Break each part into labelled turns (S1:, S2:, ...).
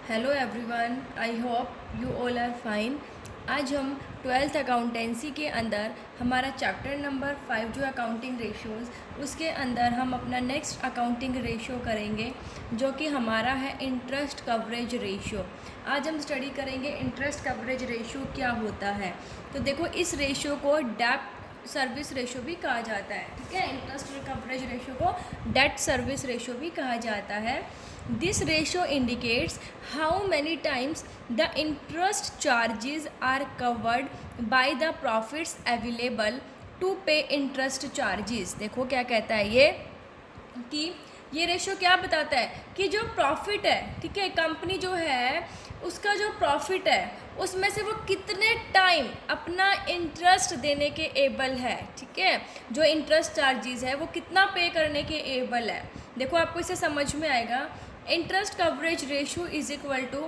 S1: Hello everyone, I hope you all are fine. आज हम twelfth accountancy के अंदर हमारा चैप्टर नंबर 5 जो अकाउंटिंग रेशियोज़, उसके अंदर हम अपना नेक्स्ट अकाउंटिंग रेशियो करेंगे जो कि हमारा है इंटरेस्ट कवरेज रेशियो। आज हम स्टडी करेंगे इंटरेस्ट कवरेज रेशियो क्या होता है। तो देखो, इस रेशियो को डेट सर्विस रेशियो भी कहा जाता है। ठीक है, इंटरेस्ट कवरेज रेशियो को डेट सर्विस रेशियो भी कहा जाता है। This ratio indicates how many times the interest charges are covered by the profits available to pay interest charges. देखो क्या कहता है ये, कि ये रेशियो क्या बताता है कि जो प्रॉफिट है, ठीक है, कंपनी जो है उसका जो प्रॉफिट है उसमें से वो कितने टाइम अपना इंटरेस्ट देने के एबल है। ठीक है, जो इंटरेस्ट चार्जेस है वो कितना पे करने के एबल है। देखो, आपको इसे समझ में आएगा। Interest coverage ratio is equal to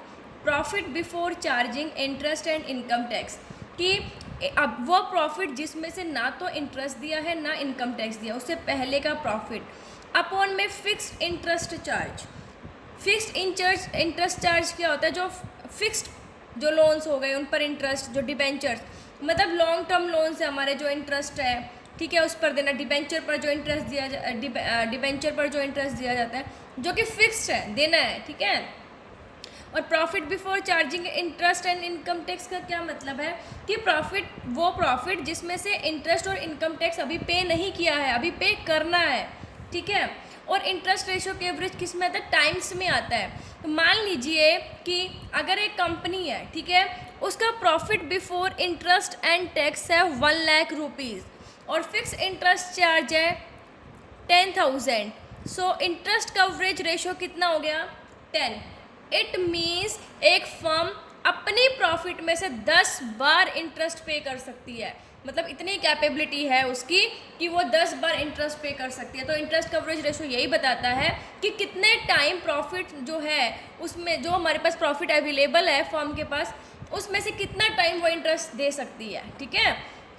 S1: profit before charging interest and income tax, कि अब वो प्रॉफिट जिसमें से ना तो इंटरेस्ट दिया है ना इनकम टैक्स दिया, उससे पहले का प्रॉफिट अपॉन में fixed interest charge. Fixed interest charge क्या होता है? जो फिक्स्ड जो लोन्स हो गए उन पर इंटरेस्ट, जो डिबेंचर्स, मतलब लॉन्ग टर्म लोन से हमारे जो इंटरेस्ट है, ठीक है, उस पर देना। डिबेंचर पर जो इंटरेस्ट डिबेंचर पर जो इंटरेस्ट दिया जाता है जो कि फिक्स्ड है, देना है। ठीक है, और profit before charging interest and income tax का क्या मतलब है कि वो प्रॉफिट जिसमें से इंटरेस्ट और इनकम टैक्स अभी पे नहीं किया है, अभी पे करना है। ठीक है, और इंटरेस्ट रेशियो के एवरेज किस में आता है? टाइम्स में आता है। तो मान लीजिए कि अगर एक कंपनी है, ठीक है, उसका profit before interest and tax है 1,00,000 रुपीज़ और फिक्स इंटरेस्ट चार्ज है 10,000। सो इंटरेस्ट कवरेज रेशियो कितना हो गया? 10। इट मीन्स एक फर्म अपनी प्रॉफिट में से 10 बार इंटरेस्ट पे कर सकती है। मतलब इतनी कैपेबिलिटी है उसकी कि वो 10 बार इंटरेस्ट पे कर सकती है। तो इंटरेस्ट कवरेज रेशियो यही बताता है कि कितने टाइम प्रॉफिट जो है उसमें, जो हमारे पास प्रॉफिट अवेलेबल है फर्म के पास, उसमें से कितना टाइम वो इंटरेस्ट दे सकती है। ठीक है,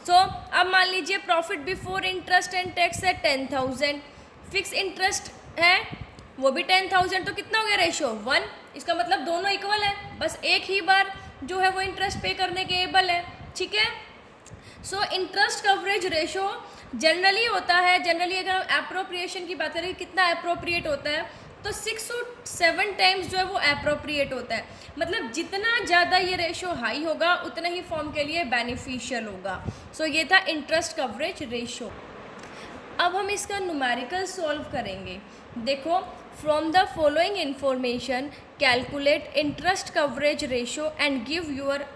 S1: सो अब मान लीजिए profit before interest and tax है 10,000, फिक्स इंटरेस्ट है वो भी 10,000, तो कितना हो गया रेशियो? 1। इसका मतलब दोनों इक्वल है, बस एक ही बार जो है वो इंटरेस्ट पे करने के एबल है। ठीक है, so interest coverage ratio generally होता है, जनरली अगर हम एप्रोप्रिएशन की बात करें कितना एप्रोप्रिएट होता है, तो 6 to 7 टाइम्स जो है वो एप्रोप्रिएट होता है। मतलब जितना ज़्यादा ये रेशियो हाई होगा उतना ही फॉर्म के लिए बेनिफिशियल होगा। सो ये था इंटरेस्ट कवरेज रेशियो। अब हम इसका न्यूमेरिकल सॉल्व करेंगे। देखो, from the following information calculate interest coverage ratio and give your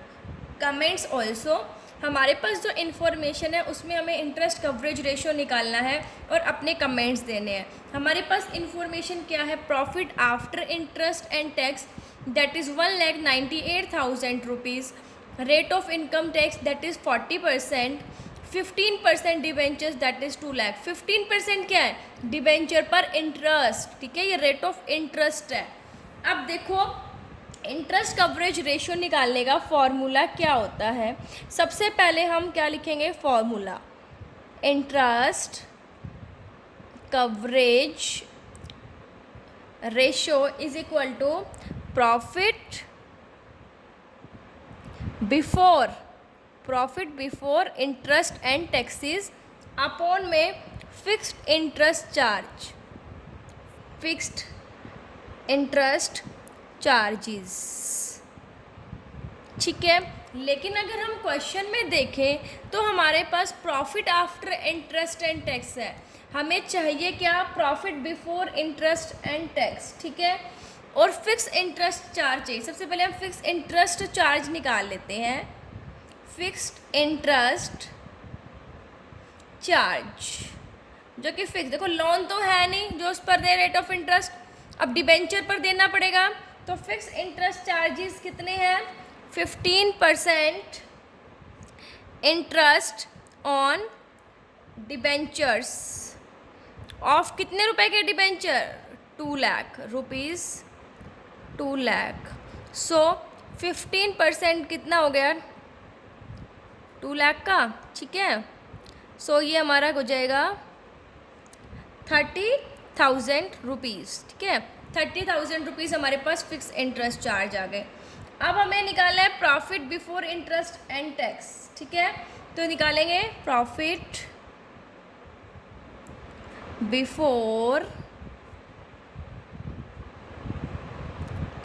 S1: comments also. हमारे पास जो इन्फॉर्मेशन है उसमें हमें इंटरेस्ट कवरेज रेशियो निकालना है और अपने कमेंट्स देने हैं। हमारे पास इन्फॉर्मेशन क्या है? Profit after interest and tax that is 1,98,000 rupees, rate of income tax that is 40%, 15% debentures that is 2,00,000। 15% क्या है? डिबेंचर पर इंटरेस्ट। ठीक है, ये रेट ऑफ इंटरेस्ट है। अब देखो, इंटरेस्ट कवरेज रेशियो निकालने का फॉर्मूला क्या होता है? सबसे पहले हम क्या लिखेंगे? Formula interest coverage ratio is equal to profit before interest and taxes upon में fixed interest charge, fixed interest charges. ठीक है, लेकिन अगर हम क्वेश्चन में देखें तो हमारे पास profit after interest and tax है। हमें चाहिए क्या? Profit before interest and tax. ठीक है, और फिक्स इंटरेस्ट चार्ज चाहिए। सबसे पहले हम फिक्स इंटरेस्ट चार्ज निकाल लेते हैं। फिक्स्ड इंटरेस्ट चार्ज जो कि फिक्स, देखो लोन तो है नहीं जो उस पर दे रेट ऑफ इंटरेस्ट, अब डिबेंचर पर देना पड़ेगा। तो फिक्स इंटरेस्ट चार्जेस कितने हैं? 15% इंटरेस्ट ऑन डिबेंचर्स ऑफ कितने रुपए के डिबेंचर? 2,00,000 रुपीज़, 2,00,000। सो 15% कितना हो गया? 2,00,000 का। ठीक है, सो ये हमारा हो जाएगा 30,000 रुपीज़। ठीक है, 30,000 रुपीज़ हमारे पास फिक्स इंटरेस्ट चार्ज आ गए। अब हमें निकालना है profit before interest and tax, ठीक है। तो निकालेंगे profit before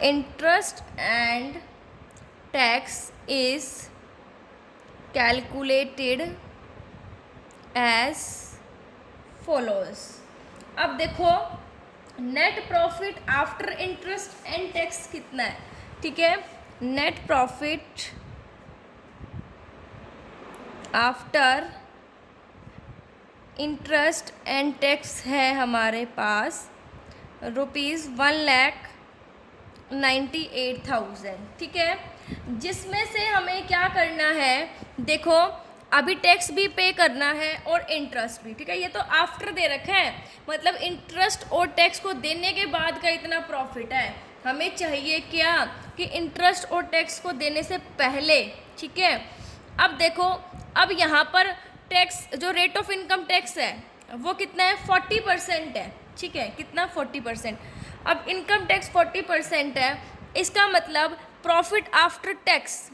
S1: interest and tax is calculated as follows. अब देखो net profit after interest and tax कितना है, ठीक है। Net profit after interest and tax है हमारे पास ₹1,98,000, ठीक है। जिसमें से हमें क्या करना है, देखो अभी टैक्स भी पे करना है और इंटरेस्ट भी, ठीक है। ये तो आफ्टर दे रखा है, मतलब इंटरेस्ट और टैक्स को देने के बाद का इतना प्रॉफिट है। हमें चाहिए क्या कि इंटरेस्ट और टैक्स को देने से पहले, ठीक है। अब देखो अब यहाँ पर टैक्स जो रेट ऑफ इनकम टैक्स है वो कितना है, 40% है, ठीक है। कितना, 40%। अब इनकम टैक्स 40% है, इसका मतलब प्रॉफिट आफ्टर टैक्स,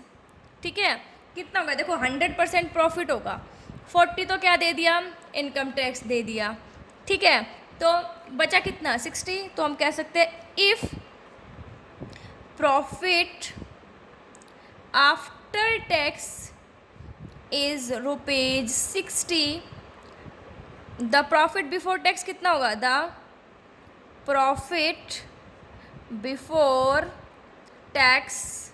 S1: ठीक है, कितना होगा, देखो 100% प्रॉफिट होगा। 40 तो क्या दे दिया, इनकम टैक्स दे दिया, ठीक है। तो बचा कितना, 60। तो हम कह सकते हैं if profit after tax is ₹60, the profit before tax कितना होगा, the profit before tax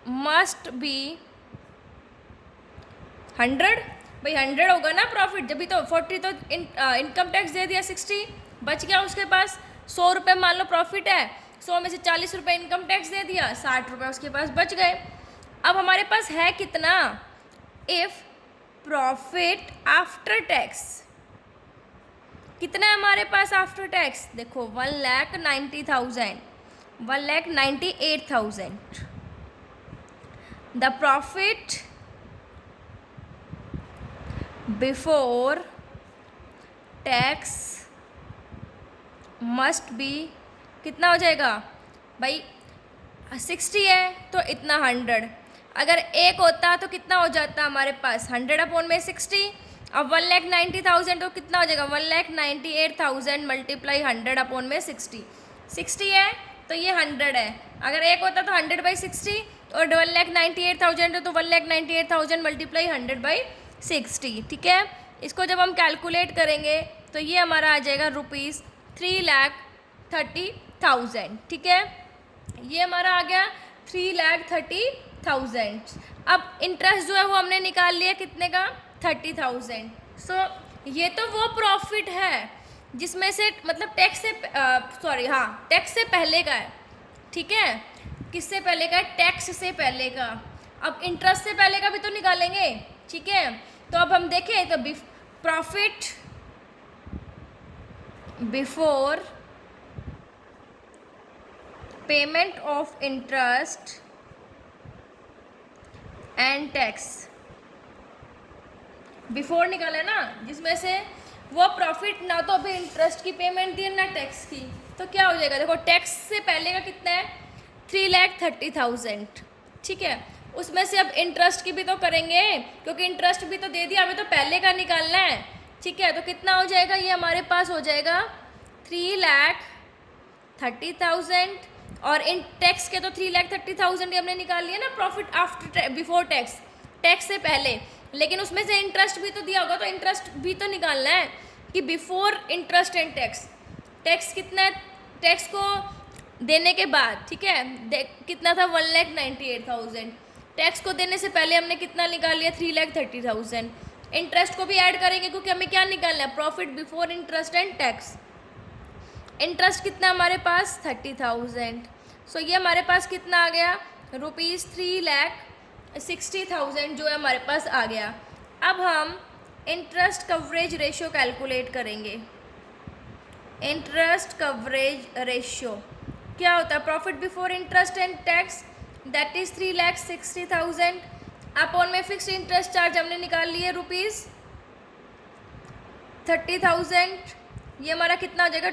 S1: must be 100। भाई 100 होगा ना प्रॉफिट, जब भी तो 40 तो इनकम टैक्स दे दिया, 60 बच गया उसके पास। 100 रुपये मान लो प्रॉफिट है, 100 में से 40 रुपये इनकम टैक्स दे दिया, 60 रुपये उसके पास बच गए। अब हमारे पास है कितना, इफ प्रॉफिट आफ्टर टैक्स कितना है हमारे पास आफ्टर टैक्स, देखो 1,90,000, 1,98,000। The profit before tax must be कितना हो जाएगा भाई, 60 है तो इतना 100। अगर एक होता तो कितना हो जाता हमारे पास, 100/60। अब 1,90,000 तो कितना हो जाएगा, 1,98,000 मल्टीप्लाई 100/60। 60 है तो ये 100 है, अगर एक होता तो 100/60, और 1,98,000 है तो 1,98,000 मल्टीप्लाई 100/60, ठीक है। इसको जब हम कैलकुलेट करेंगे तो ये हमारा आ जाएगा ₹3,30,000, ठीक है। ये हमारा आ गया 3,30,000। अब इंटरेस्ट जो है वो हमने निकाल लिया कितने का, 30,000। सो ये तो वो प्रॉफिट है जिसमें से मतलब टैक्स से टैक्स से पहले का है, ठीक है। किससे पहले का है, टैक्स से पहले का। अब इंटरेस्ट से पहले का भी तो निकालेंगे, ठीक है। तो अब हम देखें तो profit before payment of interest and tax, before निकाला ना, जिसमें से वो प्रॉफिट ना तो अभी इंटरेस्ट की पेमेंट दी है ना टैक्स की, तो क्या हो जाएगा, देखो टैक्स से पहले का कितना है, 3,30,000, ठीक है। उसमें से अब इंटरेस्ट की भी तो करेंगे, क्योंकि इंटरेस्ट भी तो दे दिया, अभी तो पहले का निकालना है, ठीक है। तो कितना हो जाएगा, ये हमारे पास हो जाएगा 3,30,000, और इन टैक्स के तो 3,30,000 हमने निकाल लिया ना profit after before tax, tax से पहले। लेकिन उसमें से इंटरेस्ट भी तो दिया होगा, तो इंटरेस्ट भी तो निकालना है कि before interest and tax, tax कितना है, टैक्स को देने के बाद, ठीक है, कितना था 1,98,000। टैक्स को देने से पहले हमने कितना निकाल लिया, 3,30,000। इंटरेस्ट को भी ऐड करेंगे क्योंकि हमें क्या निकालना है, profit before interest and tax. Interest कितना हमारे पास, 30,000। सो ये हमारे पास कितना आ गया, ₹3,60,000 जो है हमारे पास आ गया। अब हम इंटरेस्ट कवरेज रेशियो कैलकुलेट करेंगे। इंटरेस्ट कवरेज रेशियो क्या होता है, profit before interest and tax that is 3,60,000 upon में फिक्स्ड इंटरेस्ट चार्ज हमने निकाल लिए ₹30,000। ये हमारा कितना हो जाएगा,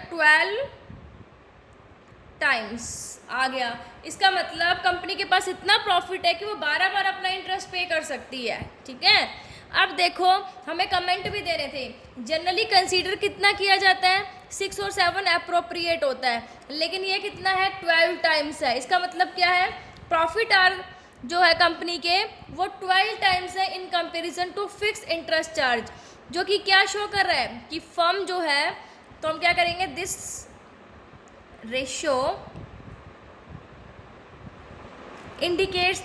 S1: टाइम्स आ गया। इसका मतलब कंपनी के पास इतना प्रॉफिट है कि वो 12 बार अपना इंटरेस्ट पे कर सकती है। ठीक है, अब देखो हमें कमेंट भी दे रहे थे, जनरली कंसीडर कितना किया जाता है, 6 और 7 अप्रोप्रिएट होता है, लेकिन ये कितना है, 12 टाइम्स है। इसका मतलब क्या है, प्रॉफिट आर जो है कंपनी के वो 12 टाइम्स है in comparison to fix interest charge, जो कि क्या शो कर रहा है कि फर्म जो है, तो हम क्या करेंगे, this ratio indicates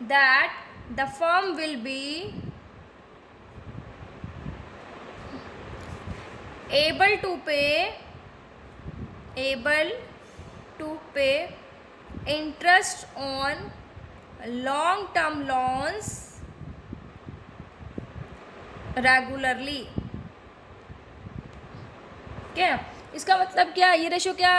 S1: that the firm will be able to pay interest on long term loans regularly. क्या इसका मतलब, क्या ये रेशो क्या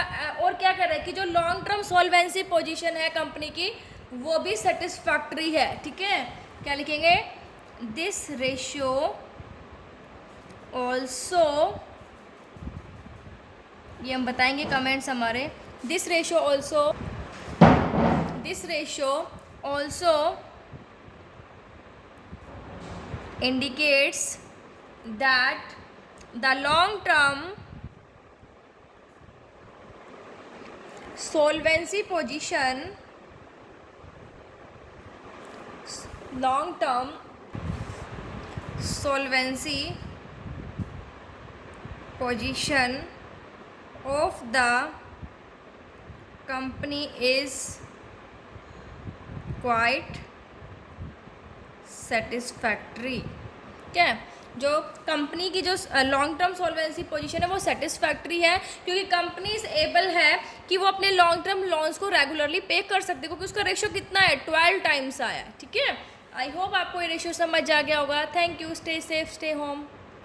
S1: और क्या कर रहा है कि जो लॉन्ग टर्म सॉल्वेंसी पोजीशन है कंपनी की वो भी सेटिस्फैक्ट्री है। ठीक है, क्या लिखेंगे, दिस रेशियो ऑल्सो, ये हम बताएंगे कमेंट्स हमारे, this ratio also indicates that the long term solvency position of the company is quite satisfactory. क्या है, जो कंपनी की जो लॉन्ग टर्म सॉल्वेंसी पोजीशन है वो सेटिस्फैक्ट्री है, क्योंकि कंपनी इज एबल है कि वो अपने लॉन्ग टर्म लोन्स को रेगुलरली पे कर सकते हैं, क्योंकि उसका रेशियो कितना है, 12 टाइम्स आया है। ठीक है, आई होप आपको ये रेशियो समझ आ गया होगा। Thank you, stay safe, stay home.